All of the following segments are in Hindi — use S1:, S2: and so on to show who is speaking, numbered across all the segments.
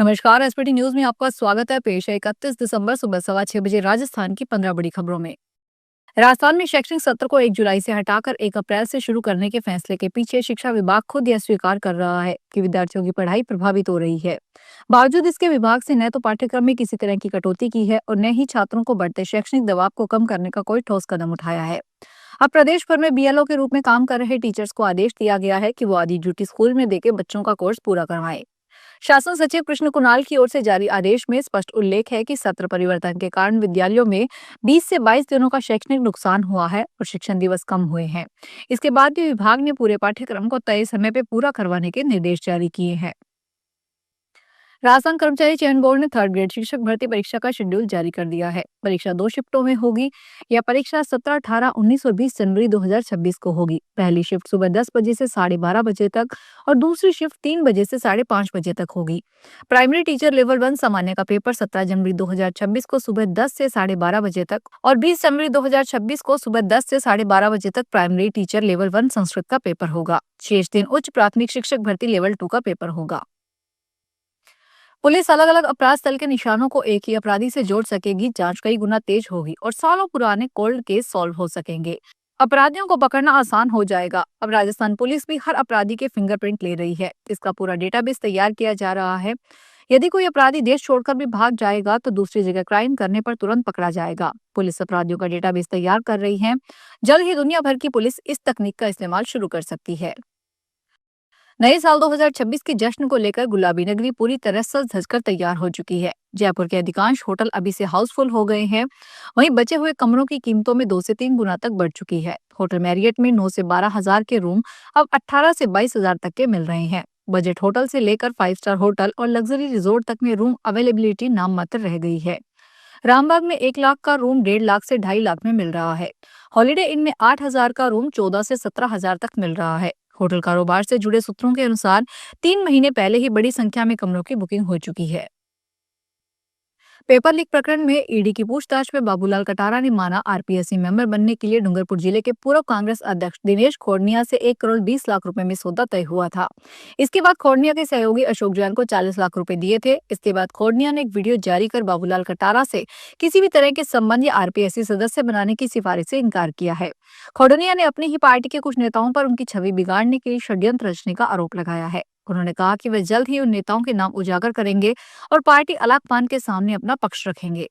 S1: नमस्कार। एसपीटी न्यूज में आपका स्वागत है। पेश है 31 दिसंबर सुबह 6:15 राजस्थान की 15 बड़ी खबरों में। राजस्थान में शैक्षणिक सत्र को 1 जुलाई से हटाकर 1 अप्रैल से शुरू करने के फैसले के पीछे शिक्षा विभाग खुद यह स्वीकार कर रहा है कि विद्यार्थियों की पढ़ाई प्रभावित हो रही है। बावजूद इसके विभाग से न तो पाठ्यक्रम में किसी तरह की कटौती की है और न ही छात्रों को बढ़ते शैक्षणिक दबाव को कम करने का कोई ठोस कदम उठाया है। अब प्रदेश भर में बीएलओ के रूप में काम कर रहे टीचर्स को आदेश दिया गया है कि वो आधी ड्यूटी स्कूल में देकर बच्चों का कोर्स पूरा करवाएं। शासन सचिव कृष्ण कुणाल की ओर से जारी आदेश में स्पष्ट उल्लेख है कि सत्र परिवर्तन के कारण विद्यालयों में 20 से 22 दिनों का शैक्षणिक नुकसान हुआ है और शिक्षण दिवस कम हुए हैं। इसके बाद भी विभाग ने पूरे पाठ्यक्रम को तय समय पर पूरा करवाने के निर्देश जारी किए हैं। राजस्थान कर्मचारी चयन बोर्ड ने 3rd ग्रेड शिक्षक भर्ती परीक्षा का शेड्यूल जारी कर दिया है। परीक्षा 2 शिफ्टों में होगी। यह परीक्षा 17, 18, 19 और 20 जनवरी 2026 को होगी। पहली शिफ्ट सुबह 10 बजे से 12:30 बजे तक और दूसरी शिफ्ट 3 बजे से 5:30 बजे तक होगी। प्राइमरी टीचर लेवल 1 सामान्य का पेपर 17 जनवरी 2026 को सुबह 10 से 12:30 बजे तक और 20 जनवरी 2026 को सुबह 10 से 12:30 बजे तक प्राइमरी टीचर लेवल 1 संस्कृत का पेपर होगा। शेष दिन उच्च प्राथमिक शिक्षक भर्ती लेवल 2 का पेपर होगा। पुलिस अलग अलग अपराध स्थल के निशानों को एक ही अपराधी से जोड़ सकेगी। जांच कई गुना तेज होगी और सालों पुराने कोल्ड केस सॉल्व हो सकेंगे। अपराधियों को पकड़ना आसान हो जाएगा। अब राजस्थान पुलिस भी हर अपराधी के फिंगरप्रिंट ले रही है। इसका पूरा डेटाबेस तैयार किया जा रहा है। यदि कोई अपराधी देश छोड़कर भी भाग जाएगा तो दूसरी जगह क्राइम करने पर तुरंत पकड़ा जाएगा। पुलिस अपराधियों का डेटाबेस तैयार कर रही है। जल्द ही दुनिया भर की पुलिस इस तकनीक का इस्तेमाल शुरू कर सकती है। नए साल 2026 के जश्न को लेकर गुलाबी नगरी पूरी तरह सज धजकर तैयार हो चुकी है। जयपुर के अधिकांश होटल अभी से हाउसफुल हो गए हैं। वहीं बचे हुए कमरों की कीमतों में 2 से 3 गुना तक बढ़ चुकी है। होटल मैरियट में 9 से 12 हजार के रूम अब 18 से 22 हजार तक के मिल रहे हैं। बजट होटल से लेकर 5 स्टार होटल और लग्जरी रिजोर्ट तक में रूम अवेलेबिलिटी नाम मात्र रह गई है। रामबाग में 1 लाख का रूम 1.5 लाख से 2.5 लाख में मिल रहा है। हॉलिडे इन में 8 हजार का रूम 14 से 17 हजार तक मिल रहा है। होटल कारोबार से जुड़े सूत्रों के अनुसार 3 महीने पहले ही बड़ी संख्या में कमरों की बुकिंग हो चुकी है। पेपर लीक प्रकरण में ईडी की पूछताछ में बाबूलाल कटारा ने माना आरपीएससी मेंबर बनने के लिए डूंगरपुर जिले के पूर्व कांग्रेस अध्यक्ष दिनेश खोड़निया से 1 करोड़ 20 लाख रुपए में सौदा तय हुआ था। इसके बाद खोड़निया के सहयोगी अशोक जैन को 40 लाख रुपए दिए थे। इसके बाद खोड़निया ने एक वीडियो जारी कर बाबूलाल कटारा से किसी भी तरह के संबंध या आरपीएससी सदस्य बनाने की सिफारिश से इनकार किया है। खोड़निया ने अपनी ही पार्टी के कुछ नेताओं पर उनकी छवि बिगाड़ने के लिए षड्यंत्र रचने का आरोप लगाया है। उन्होंने कहा कि वे जल्द ही उन नेताओं के नाम उजागर करेंगे और पार्टी अलाकमान के सामने अपना पक्ष रखेंगे।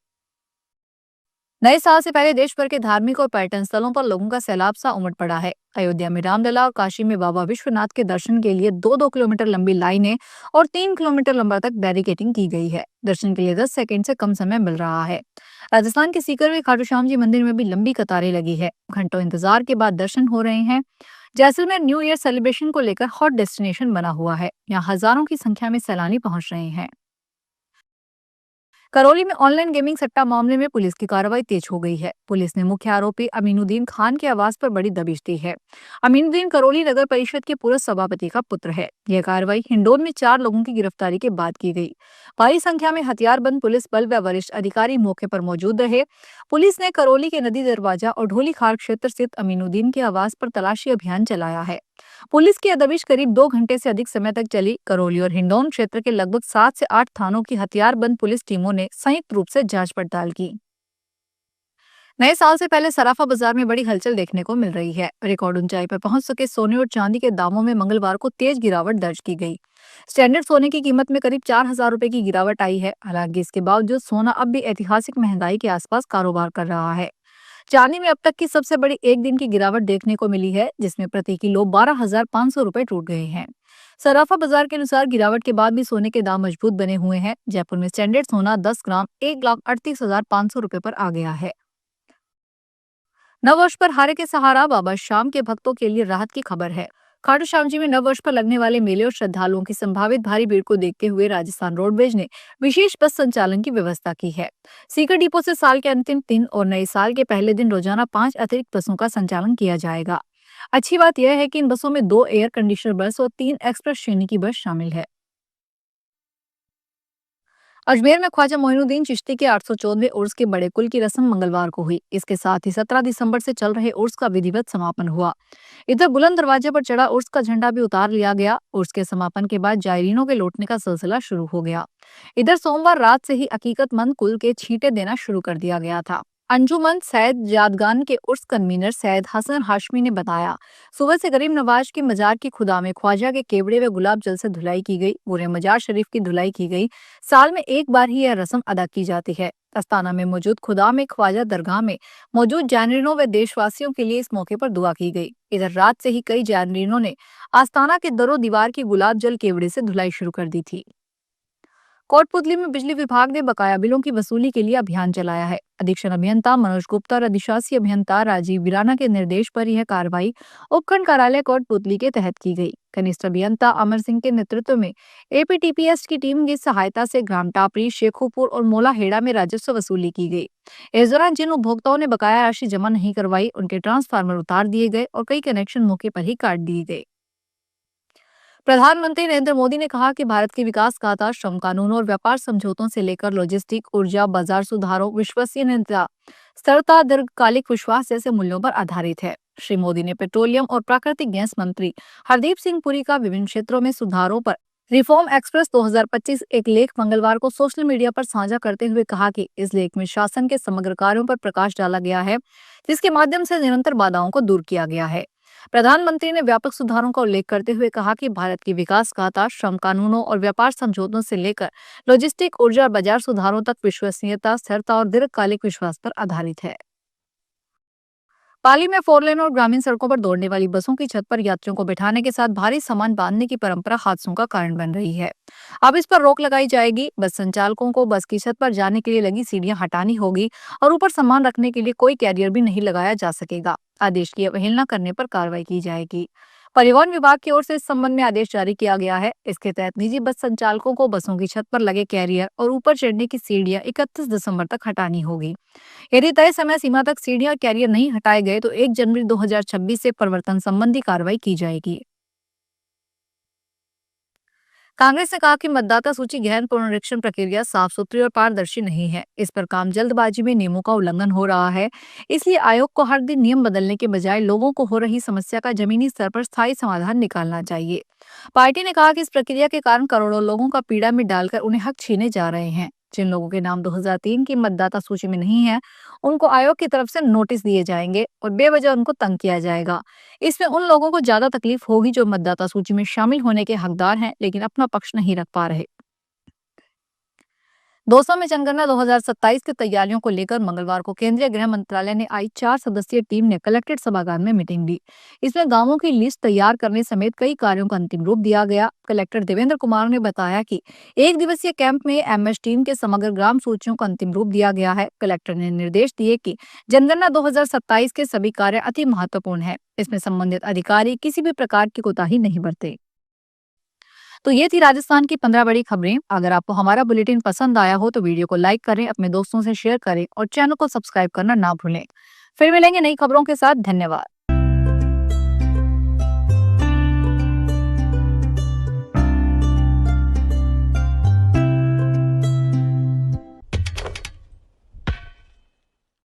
S1: नए साल से पहले देश भर के धार्मिक और पर्यटन स्थलों पर लोगों का सैलाब सा उमड़ पड़ा है। अयोध्या में रामलला और काशी में बाबा विश्वनाथ के दर्शन के लिए 2-2 किलोमीटर लंबी लाइनें और 3 किलोमीटर लंबा तक बैरिकेडिंग की गई है। दर्शन के लिए 10 सेकंड से कम समय मिल रहा है। राजस्थान के सीकर में खाटू श्याम जी मंदिर में भी लंबी कतारें लगी है। घंटों इंतजार के बाद दर्शन हो रहे हैं। जैसलमेर न्यू ईयर सेलिब्रेशन को लेकर हॉट डेस्टिनेशन बना हुआ है। यहाँ हजारों की संख्या में सैलानी पहुंच रहे हैं। करौली में ऑनलाइन गेमिंग सट्टा मामले में पुलिस की कार्रवाई तेज हो गई है। पुलिस ने मुख्य आरोपी अमीनुद्दीन खान के आवास पर बड़ी दबिश दी है। अमीनुद्दीन करौली नगर परिषद के पूर्व सभापति का पुत्र है। यह कार्रवाई हिंडोन में 4 लोगों की गिरफ्तारी के बाद की गई। भारी संख्या में हथियारबंद पुलिस बल व वरिष्ठ अधिकारी मौके पर मौजूद रहे। पुलिस ने करौली के नदी दरवाजा और ढोली खाल क्षेत्र स्थित अमीनुद्दीन के आवास पर तलाशी अभियान चलाया है। पुलिस की यह दबिश करीब 2 घंटे से अधिक समय तक चली। करौली और हिंडौन क्षेत्र के लगभग 7 से 8 थानों की हथियारबंद पुलिस टीमों ने संयुक्त रूप से जांच पड़ताल की। नए साल से पहले सराफा बाजार में बड़ी हलचल देखने को मिल रही है। रिकॉर्ड ऊंचाई पर पहुंच सके सोने और चांदी के दामों में मंगलवार को तेज गिरावट दर्ज की गई। स्टैंडर्ड सोने की कीमत में करीब 4,000 रुपए की गिरावट आई है। हालांकि इसके बावजूद सोना अब भी ऐतिहासिक महंगाई के आसपास कारोबार कर रहा है। चांदी में अब तक की सबसे बड़ी एक दिन की गिरावट देखने को मिली है, जिसमें प्रति किलो 12,500 रुपए टूट गए हैं। सराफा बाजार के अनुसार गिरावट के बाद भी सोने के दाम मजबूत बने हुए हैं। जयपुर में स्टैंडर्ड सोना 10 ग्राम 1,38,500 रुपए पर आ गया है। नववर्ष पर हारे के सहारा बाबा श्याम के भक्तों के लिए राहत की खबर है। खाटू श्याम जी में नववर्ष पर लगने वाले मेले और श्रद्धालुओं की संभावित भारी भीड़ को देखते हुए राजस्थान रोडवेज ने विशेष बस संचालन की व्यवस्था की है। सीकर डिपो से साल के अंतिम दिन और नए साल के पहले दिन रोजाना 5 अतिरिक्त बसों का संचालन किया जाएगा। अच्छी बात यह है कि इन बसों में 2 एयर कंडीशनर बस और 3 एक्सप्रेस श्रेणी की बस शामिल है। अजमेर में ख्वाजा मोइनुद्दीन चिश्ती के 814वें उर्स के बड़े कुल की रस्म मंगलवार को हुई। इसके साथ ही 17 दिसंबर से चल रहे उर्स का विधिवत समापन हुआ। इधर बुलंद दरवाजे पर चढ़ा उर्स का झंडा भी उतार लिया गया। उर्स के समापन के बाद जायरीनों के लौटने का सिलसिला शुरू हो गया। इधर सोमवार रात से ही अकीकतमंद कुल के छींटे देना शुरू कर दिया गया था। अंजुमन सैयद यादगान के उर्स कन्वीनर सैयद हसन हाशमी ने बताया, सुबह से गरीब नवाज की मजार की खुदा में ख्वाजा के केवड़े व गुलाब जल से धुलाई की गई। पूरे मजार शरीफ की धुलाई की गई। साल में एक बार ही यह रस्म अदा की जाती है। अस्ताना में मौजूद खुदा में ख्वाजा दरगाह में मौजूद जायरीनों व देशवासियों के लिए इस मौके पर दुआ की गई। इधर रात से ही कई जायरीनों ने आस्ताना के दरो दीवार की गुलाब जल केवड़े से धुलाई शुरू कर दी थी। कोटपुतली में बिजली विभाग ने बकाया बिलों की वसूली के लिए अभियान चलाया है। अधीक्षण अभियंता मनोज गुप्ता और अधिशासी अभियंता राजीव वीराना के निर्देश पर यह कार्रवाई उपखंड कार्यालय कोटपुतली के तहत की गई। कनिष्ठ अभियंता अमर सिंह के नेतृत्व में एपीटीपीएस की टीम की सहायता से ग्राम टापरी, शेखुपुर और मोलाहेड़ा में राजस्व वसूली की गई। इस दौरान जिन उपभोक्ताओं ने बकाया राशि जमा नहीं करवाई, उनके ट्रांसफार्मर उतार दिए गए और कई कनेक्शन मौके पर ही काट दिए गए। प्रधानमंत्री नरेंद्र मोदी ने कहा कि भारत के विकास का आधार श्रम कानूनों और व्यापार समझौतों से लेकर लॉजिस्टिक, ऊर्जा, बाजार सुधारों, विश्वसनीयता, स्थिरता, दीर्घकालिक विश्वास जैसे मूल्यों पर आधारित है। श्री मोदी ने पेट्रोलियम और प्राकृतिक गैस मंत्री हरदीप सिंह पुरी का विभिन्न क्षेत्रों में सुधारों पर रिफॉर्म एक्सप्रेस 2025 एक लेख मंगलवार को सोशल मीडिया पर साझा करते हुए कहा कि इस लेख में शासन के समग्र कार्यों पर प्रकाश डाला गया है, जिसके माध्यम से निरंतर बाधाओं को दूर किया गया है। प्रधानमंत्री ने व्यापक सुधारों का उल्लेख करते हुए कहा कि भारत की विकास गाथा श्रम कानूनों और व्यापार समझौतों से लेकर लॉजिस्टिक, ऊर्जा और बाजार सुधारों तक विश्वसनीयता, स्थिरता और दीर्घकालिक विश्वास पर आधारित है। पाली में 4 लेन और ग्रामीण सड़कों पर दौड़ने वाली बसों की छत पर यात्रियों को बिठाने के साथ भारी सामान बांधने की परंपरा हादसों का कारण बन रही है। अब इस पर रोक लगाई जाएगी। बस संचालकों को बस की छत पर जाने के लिए लगी सीढ़ियां हटानी होगी और ऊपर सामान रखने के लिए कोई कैरियर भी नहीं लगाया जा सकेगा। आदेश की अवहेलना करने पर कार्रवाई की जाएगी। परिवहन विभाग की ओर से इस संबंध में आदेश जारी किया गया है। इसके तहत निजी बस संचालकों को बसों की छत पर लगे कैरियर और ऊपर चढ़ने की सीढ़ियां 31 दिसंबर तक हटानी होगी। यदि तय समय सीमा तक सीढ़ियां और कैरियर नहीं हटाए गए तो 1 जनवरी 2026 से परिवर्तन संबंधी कार्रवाई की जाएगी। कांग्रेस ने कहा कि मतदाता सूची गहन पुनरीक्षण प्रक्रिया साफ सुथरी और पारदर्शी नहीं है। इस पर काम जल्दबाजी में नियमों का उल्लंघन हो रहा है। इसलिए आयोग को हर दिन नियम बदलने के बजाय लोगों को हो रही समस्या का जमीनी स्तर पर स्थायी समाधान निकालना चाहिए। पार्टी ने कहा कि इस प्रक्रिया के कारण करोड़ों लोगों का पीड़ा में डालकर उन्हें हक छीने जा रहे हैं। जिन लोगों के नाम 2003 की मतदाता सूची में नहीं है, उनको आयोग की तरफ से नोटिस दिए जाएंगे और बेवजह उनको तंग किया जाएगा। इसमें उन लोगों को ज्यादा तकलीफ होगी जो मतदाता सूची में शामिल होने के हकदार हैं लेकिन अपना पक्ष नहीं रख पा रहे। दौसा में जनगणना 2027 की तैयारियों को लेकर मंगलवार को केंद्रीय गृह मंत्रालय ने आई 4 सदस्यीय टीम ने कलेक्ट्रेट सभागार में मीटिंग ली। इसमें गांवों की लिस्ट तैयार करने समेत कई कार्यों का अंतिम रूप दिया गया। कलेक्टर देवेंद्र कुमार ने बताया कि 1 दिवसीय कैंप में एमएस टीम के समग्र ग्राम सूचियों का अंतिम रूप दिया गया है। कलेक्टर ने निर्देश दिए कि जनगणना 2027 के सभी कार्य अति महत्वपूर्ण है। इसमें संबंधित अधिकारी किसी भी प्रकार की कोताही नहीं बरते। तो ये थी राजस्थान की 15 बड़ी खबरें। अगर आपको हमारा बुलेटिन पसंद आया हो तो वीडियो को लाइक करें, अपने दोस्तों से शेयर करें और चैनल को सब्सक्राइब करना ना भूलें। फिर मिलेंगे नई खबरों के साथ। धन्यवाद।